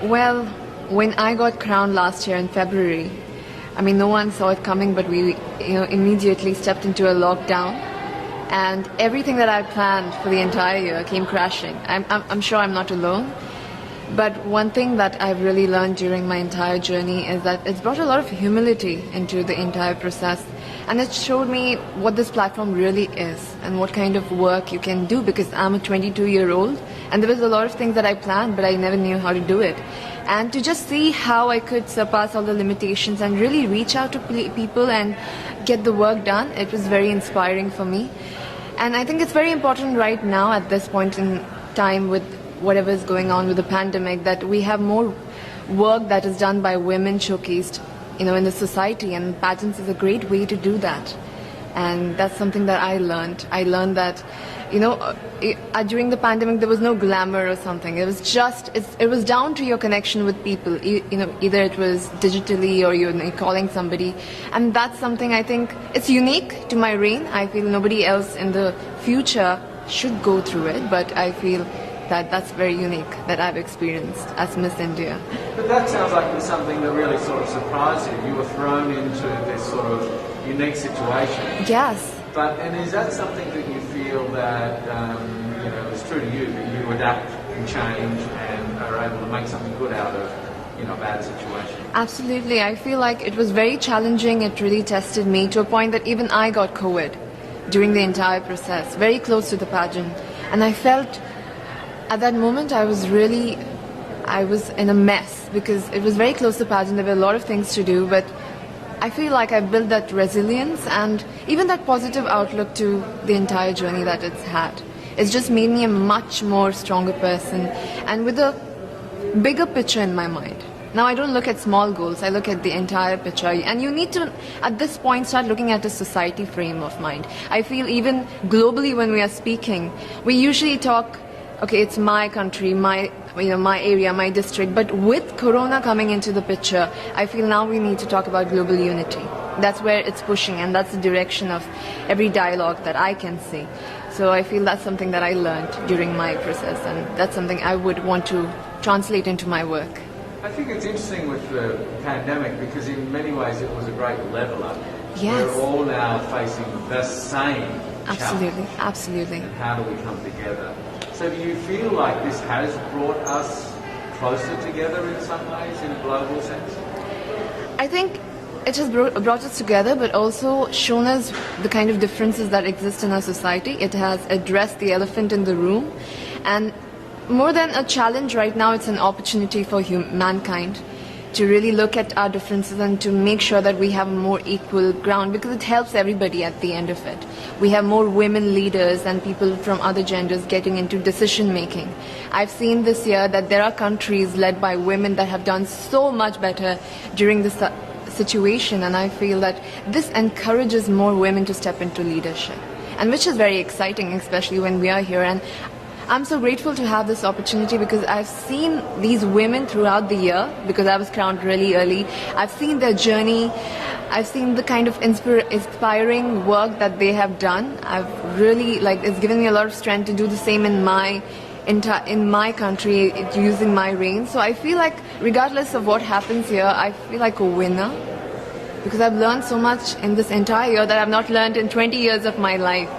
Well, when I got crowned last year in February, I mean, no one saw it coming, but we, immediately stepped into a lockdown, and everything that I planned for the entire year came crashing. I'm sure I'm not alone. But one thing that I've really learned during my entire journey is that it's brought a lot of humility into the entire process. And it showed me what this platform really is and what kind of work you can do, because I'm a 22-year-old and there was a lot of things that I planned, but I never knew how to do it. And to just see how I could surpass all the limitations and really reach out to people and get the work done, it was very inspiring for me. And I think it's very important right now at this point in time with whatever is going on with the pandemic, that we have more work that is done by women showcased, in the society, and pageants is a great way to do that. And that's something that I learned. I learned that, during the pandemic there was no glamour or something. It was just, it was down to your connection with people. Either it was digitally or you're calling somebody. And that's something I think it's unique to my reign. I feel nobody else in the future should go through it, but I feel that's very unique that I've experienced as Miss India. But that sounds like it was something that really sort of surprised you. You were thrown into this sort of unique situation. Yes. And is that something that you feel that is true to you, that you adapt and change and are able to make something good out of a bad situation? Absolutely. I feel like it was very challenging. It really tested me to a point that even I got COVID during the entire process, very close to the pageant. And I felt at that moment I was in a mess, because it was very close to pageant. There were a lot of things to do, but I feel like I built that resilience and even that positive outlook to the entire journey that it's had. It's just made me a much more stronger person and with a bigger picture in my mind. Now I don't look at small goals, I look at the entire picture. And you need to, at this point, start looking at a society frame of mind. I feel even globally when we are speaking, we usually talk, okay, it's my country, my area, my district. But with Corona coming into the picture, I feel now we need to talk about global unity. That's where it's pushing, and that's the direction of every dialogue that I can see. So I feel that's something that I learned during my process, and that's something I would want to translate into my work. I think it's interesting with the pandemic, because in many ways it was a great leveler. Yes. We're all now facing the same Absolutely, challenge. absolutely. And how do we come together? So do you feel like this has brought us closer together in some ways, in a global sense? I think it has brought us together, but also shown us the kind of differences that exist in our society. It has addressed the elephant in the room, and more than a challenge right now, it's an opportunity for mankind to really look at our differences and to make sure that we have more equal ground, because it helps everybody at the end of it. We have more women leaders and people from other genders getting into decision making. I've seen this year that there are countries led by women that have done so much better during this situation, and I feel that this encourages more women to step into leadership, and which is very exciting, especially when we are here. And I'm so grateful to have this opportunity, because I've seen these women throughout the year, because I was crowned really early. I've seen their journey. I've seen the kind of inspiring work that they have done. I've really, it's given me a lot of strength to do the same in my country, using my reign. So I feel like regardless of what happens here, I feel like a winner, because I've learned so much in this entire year that I've not learned in 20 years of my life.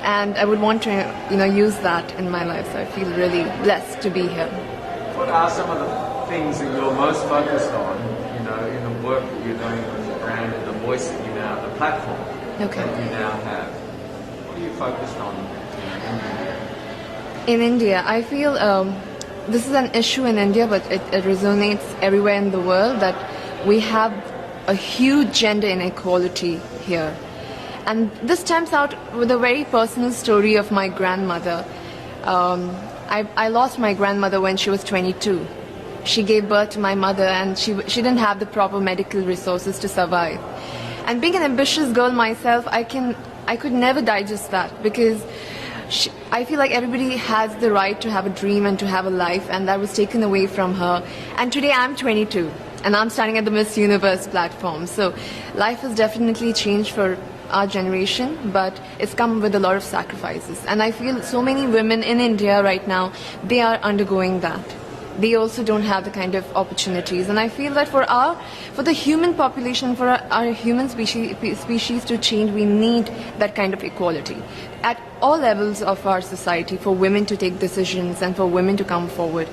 And I would want to, use that in my life. So I feel really blessed to be here. What are some of the things that you're most focused on, in the work that you're doing with the brand and the voice that you now, the platform that you now have? What are you focused on in India? I feel this is an issue in India, but it resonates everywhere in the world, that we have a huge gender inequality here. And this stems out with a very personal story of my grandmother. I lost my grandmother when she was 22. She gave birth to my mother, and she didn't have the proper medical resources to survive. And being an ambitious girl myself, I could never digest that, because I feel like everybody has the right to have a dream and to have a life, and that was taken away from her. And today I'm 22, and I'm standing at the Miss Universe platform. So life has definitely changed for our generation, but it's come with a lot of sacrifices. And I feel so many women in India right now, they are undergoing that. they also don't have the kind of opportunities. And I feel that for the human population, for our human species to change, we need that kind of equality at all levels of our society, for women to take decisions and for women to come forward.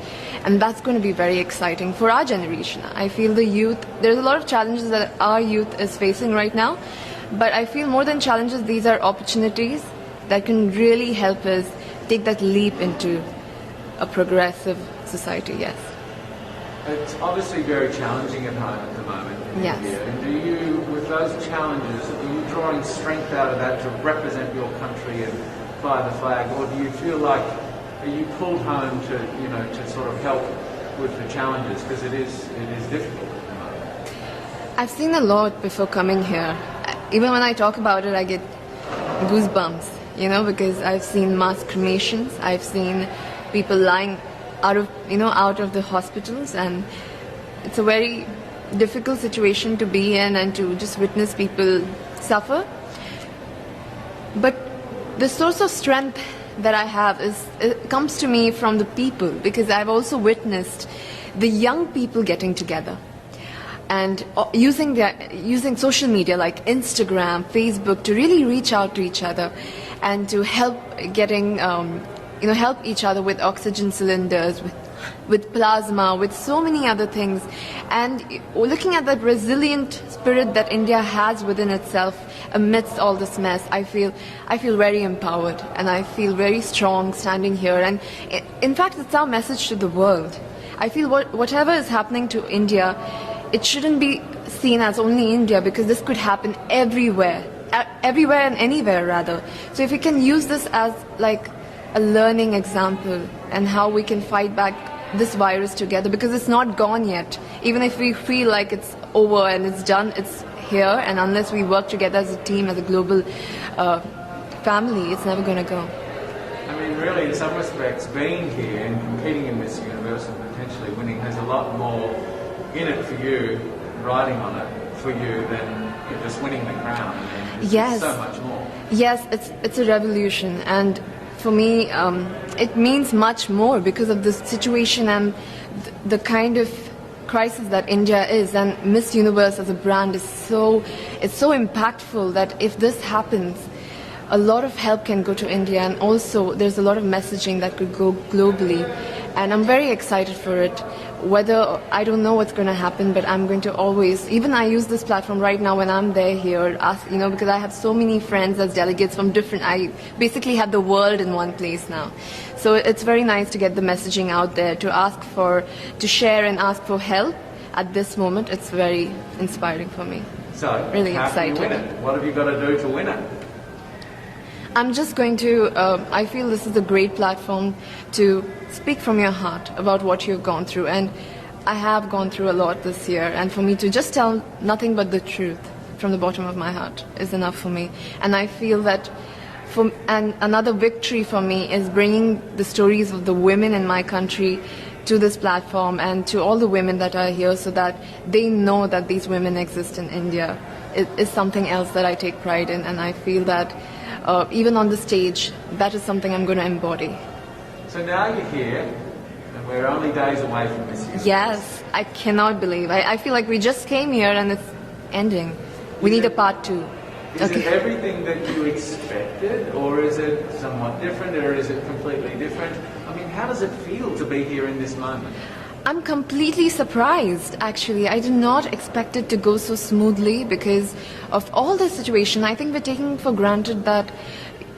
And that's going to be very exciting for our generation. I feel the youth, there's a lot of challenges that our youth is facing right now, but I feel more than challenges, these are opportunities that can really help us take that leap into a progressive society, yes. It's obviously very challenging at home at the moment in Yes. India. And do you, with those challenges, are you drawing strength out of that to represent your country and fly the flag, or do you feel like, are you pulled home to, you know, to sort of help with the challenges, because it is difficult at the moment? I've seen a lot before coming here. Even when I talk about it, I get goosebumps, you know, because I've seen mass cremations, I've seen people lying out of the hospitals, and it's a very difficult situation to be in and to just witness people suffer. But the source of strength that I have it comes to me from the people, because I've also witnessed the young people getting together and using social media like Instagram, Facebook to really reach out to each other and to help help each other with oxygen cylinders, with plasma, with so many other things. And looking at that resilient spirit that India has within itself amidst all this mess, I feel very empowered and I feel very strong standing here. And in fact, it's our message to the world. I feel whatever is happening to India, it shouldn't be seen as only India, because this could happen everywhere and anywhere rather. So if we can use this as like a learning example and how we can fight back this virus together, because it's not gone yet. Even if we feel like it's over and it's done, it's here, and unless we work together as a team, as a global family, it's never going to go. I mean, really, in some respects, being here and competing in Miss Universe and potentially winning has a lot more in it for you, riding on it for you, than just winning the crown. I mean, Yes. so much more. Yes, it's a revolution, and for me, it means much more because of the situation and the kind of crisis that India is. And Miss Universe as a brand is so impactful that if this happens, a lot of help can go to India, and also there's a lot of messaging that could go globally. And I'm very excited for it. Whether, I don't know what's going to happen, but I'm going to always, even I use this platform right now when I'm there here, because I have so many friends as delegates from I basically have the world in one place now. So it's very nice to get the messaging out there, to share and ask for help at this moment. It's very inspiring for me. So, really how excited. can you win it? What have you got to do to win it? I'm just going to, I feel this is a great platform to speak from your heart about what you've gone through. And I have gone through a lot this year. And for me to just tell nothing but the truth from the bottom of my heart is enough for me. And I feel that and another victory for me is bringing the stories of the women in my country to this platform and to all the women that are here, so that they know that these women exist in India. It is something else that I take pride in, and I feel that even on the stage, that is something I'm going to embody. So now you're here, and we're only days away from this year. Yes, I cannot believe. I feel like we just came here and it's ending. We need a part 2. Is it everything that you expected, or is it somewhat different, or is it completely different? I mean, how does it feel to be here in this moment? I'm completely surprised, actually. I did not expect it to go so smoothly because of all the situation. I think we're taking for granted that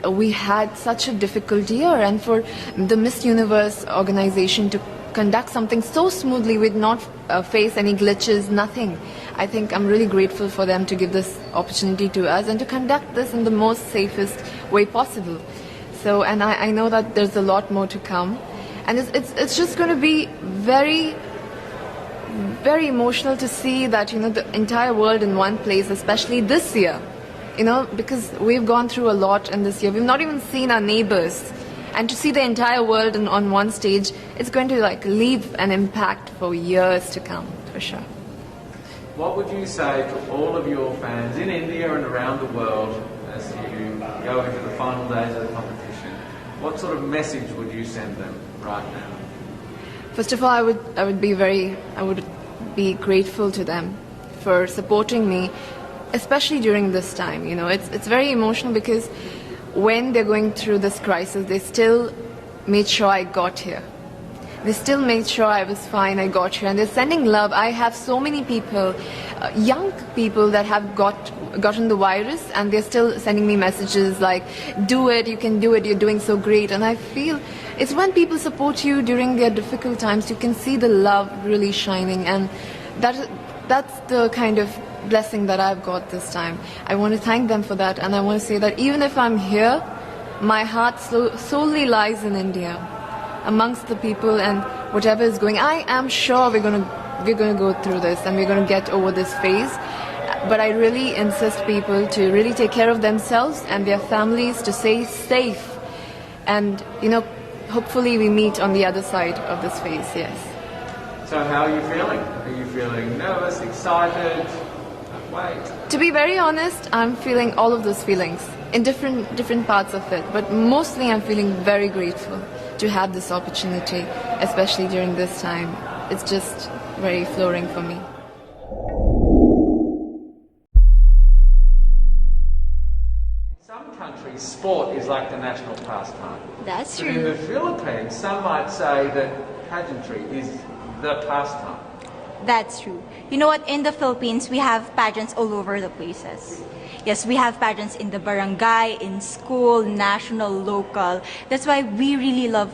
we had such a difficult year, and for the Miss Universe organization to conduct something so smoothly with not face any glitches, nothing. I think I'm really grateful for them to give this opportunity to us and to conduct this in the most safest way possible. So, and I know that there's a lot more to come. And it's just going to be very, very emotional to see that, the entire world in one place, especially this year, because we've gone through a lot in this year. We've not even seen our neighbors. And to see the entire world on one stage, it's going to leave an impact for years to come, for sure. What would you say to all of your fans in India and around the world as you go into the final days of the competition? What sort of message would you send them right now? First of all, I would be grateful to them for supporting me, especially during this time. You know, it's very emotional because when they're going through this crisis, they still made sure I got here. They still made sure I was fine, I got here, and they're sending love. I have so many people, young people that have gotten the virus, and they're still sending me messages like, do it, you can do it, you're doing so great. And I feel it's when people support you during their difficult times, you can see the love really shining, and that's the kind of blessing that I've got this time. I want to thank them for that, and I want to say that even if I'm here, my heart solely lies in India, amongst the people, and whatever is going. I am sure we're gonna go through this, and we're gonna get over this phase. But I really insist people to really take care of themselves and their families, to stay safe, and hopefully we meet on the other side of this phase. Yes. So how are you feeling? Are you feeling nervous, excited? Wait. To be very honest, I'm feeling all of those feelings in different parts of it. But mostly I'm feeling very grateful to have this opportunity, especially during this time. It's just very flooring for me. In some countries, sport is like the national pastime. That's But in true. the Philippines, some might say that pageantry is the pastime. That's true. You know what? In the Philippines, we have pageants all over the places. Yes, we have pageants in the barangay, in school, national, local. That's why we really love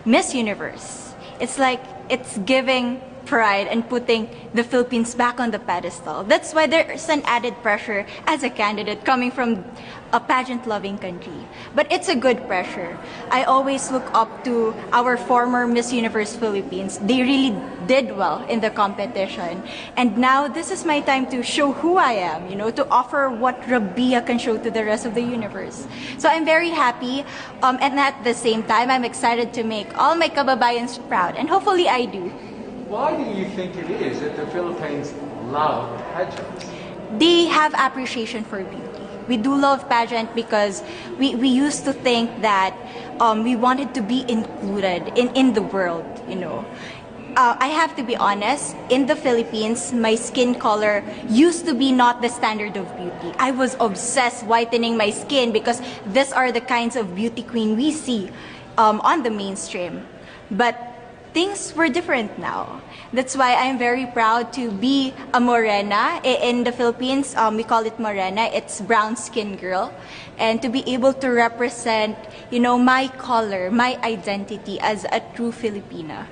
Miss Universe. It's like it's giving pride and putting the Philippines back on the pedestal. That's why there's an added pressure as a candidate coming from a pageant-loving country. But it's a good pressure. I always look up to our former Miss Universe Philippines. They really did well in the competition. And now this is my time to show who I am, to offer what Rabiya can show to the rest of the universe. So I'm very happy, and at the same time, I'm excited to make all my kababayans proud. And hopefully I do. Why do you think it is that the Philippines love pageants? They have appreciation for beauty. We do love pageant because we used to think that we wanted to be included in the world, I have to be honest, in the Philippines, my skin color used to be not the standard of beauty. I was obsessed whitening my skin because these are the kinds of beauty queen we see on the mainstream. But things were different now. That's why I'm very proud to be a morena. In the Philippines, we call it morena. It's brown skin girl. And to be able to represent, my color, my identity as a true Filipina.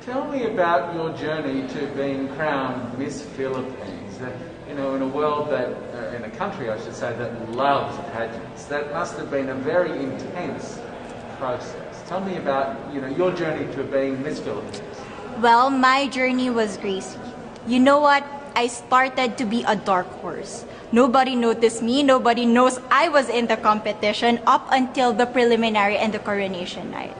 Tell me about your journey to being crowned Miss Philippines. In a world that, in a country I should say, that loves pageants. That must have been a very intense process. Tell me about, your journey to being Miss Philippines. Well, my journey was crazy. You know what? I started to be a dark horse. Nobody noticed me. Nobody knows I was in the competition up until the preliminary and the coronation night.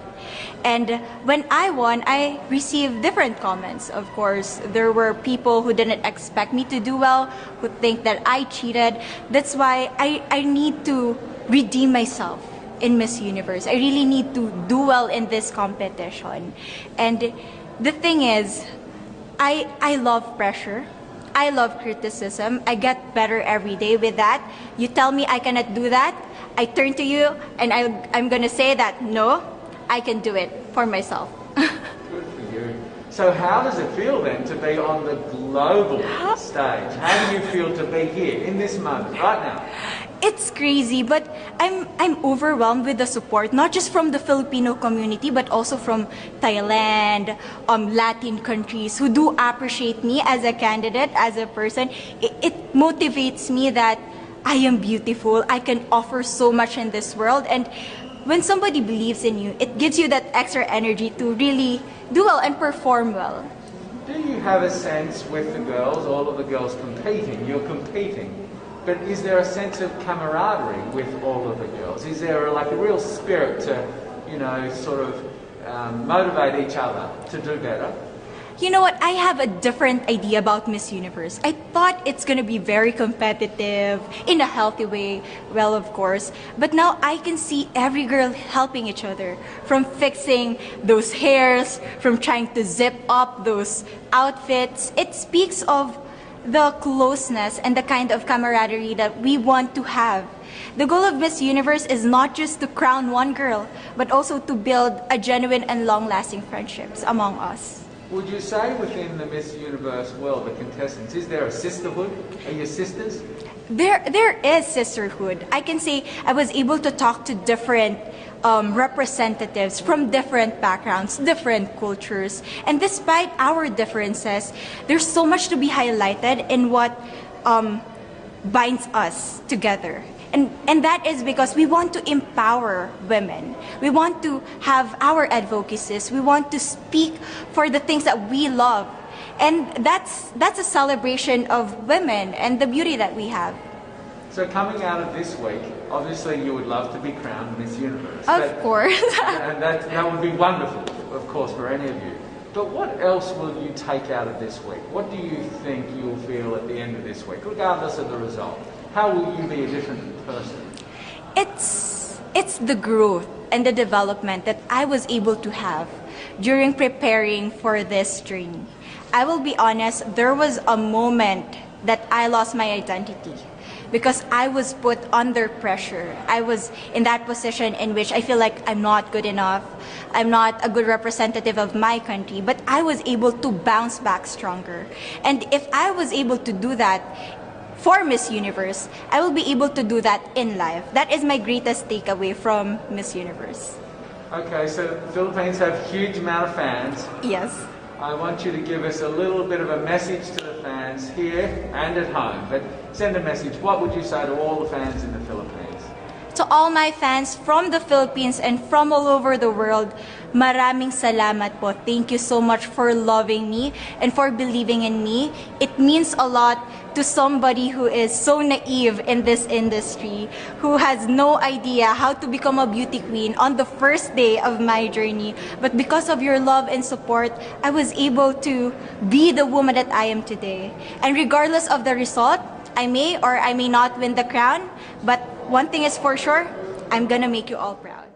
And when I won, I received different comments. Of course, there were people who didn't expect me to do well, who think that I cheated. That's why I need to redeem myself in Miss Universe. I really need to do well in this competition. And the thing is, I love pressure. I love criticism. I get better every day with that. You tell me I cannot do that, I turn to you and I'm gonna say that, no, I can do it for myself. Good for you. So how does it feel then to be on the global stage? How do you feel to be here in this moment, right now? It's crazy, but I'm overwhelmed with the support, not just from the Filipino community, but also from Thailand, Latin countries who do appreciate me as a candidate, as a person. It motivates me that I am beautiful, I can offer so much in this world, and when somebody believes in you, it gives you that extra energy to really do well and perform well. Do you have a sense with the girls, all of the girls competing, you're competing, but is there a sense of camaraderie with all of the girls? Is there a real spirit to, sort of motivate each other to do better? You know what? I have a different idea about Miss Universe. I thought it's gonna be very competitive in a healthy way. Well, of course. But now I can see every girl helping each other. From fixing those hairs, from trying to zip up those outfits. It speaks of the closeness and the kind of camaraderie that we want to have. The goal of Miss Universe is not just to crown one girl, but also to build a genuine and long-lasting friendships among us. Would you say within the Miss Universe world, the contestants, is there a sisterhood? Are you sisters? There is sisterhood. I can say I was able to talk to different representatives from different backgrounds, different cultures. And despite our differences, there's so much to be highlighted in what binds us together. And that is because we want to empower women. We want to have our advocacies. We want to speak for the things that we love. And that's a celebration of women and the beauty that we have. So coming out of this week, obviously you would love to be crowned Miss Universe. Of course. And that would be wonderful, of course, for any of you. But what else will you take out of this week? What do you think you'll feel at the end of this week, regardless of the result? How will you be a different person? It's the growth and the development that I was able to have during preparing for this journey. I will be honest, there was a moment that I lost my identity because I was put under pressure. I was in that position in which I feel like I'm not good enough. I'm not a good representative of my country, but I was able to bounce back stronger. And if I was able to do that for Miss Universe, I will be able to do that in life. That is my greatest takeaway from Miss Universe. Okay, so the Philippines have a huge amount of fans. Yes. I want you to give us a little bit of a message to the fans here and at home. But send a message. What would you say to all the fans in the Philippines? To all my fans from the Philippines and from all over the world, maraming salamat po. Thank you so much for loving me and for believing in me. It means a lot to somebody who is so naive in this industry, who has no idea how to become a beauty queen on the first day of my journey. But because of your love and support, I was able to be the woman that I am today. And regardless of the result, I may or I may not win the crown, but one thing is for sure, I'm gonna make you all proud.